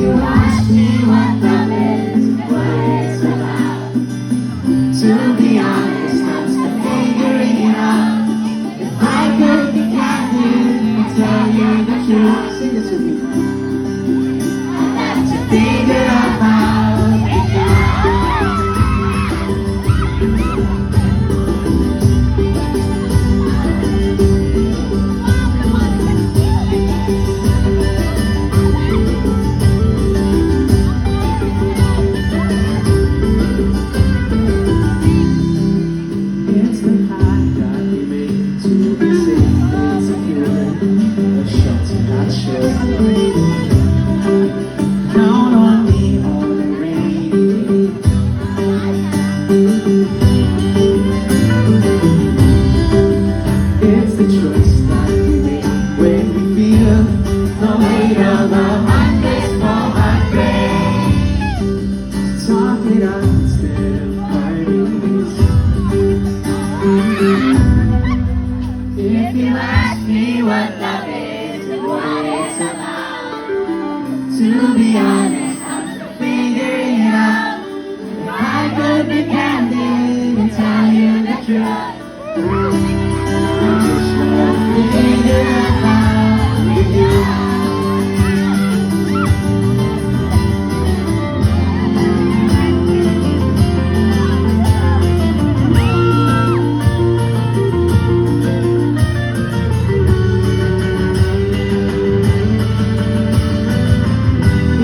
you ask me what love is, what it's about, to be honest, I'm still figuring it out. If I could be candid and tell you the truth, sing it to me. I'd have to figure out how. It's the high that we make to be safe, it's a feeling, a shelter not shared. Count on me on the rainy day. It's the choice that we make when we feel the weight of the hundreds for our brain. Talk it out instead of fighting ways. If you ask me what love is and what it's about, to be honest, I'm still figuring it out. If I could be candid and tell you the truth, I'm just trying to figure out how we got.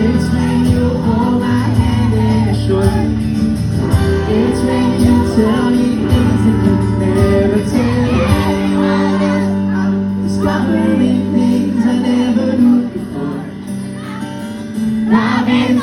It's when you hold my hand and assure me. It's when you tell me things that you never tell anyone. I'm discovering things I never knew before. Love is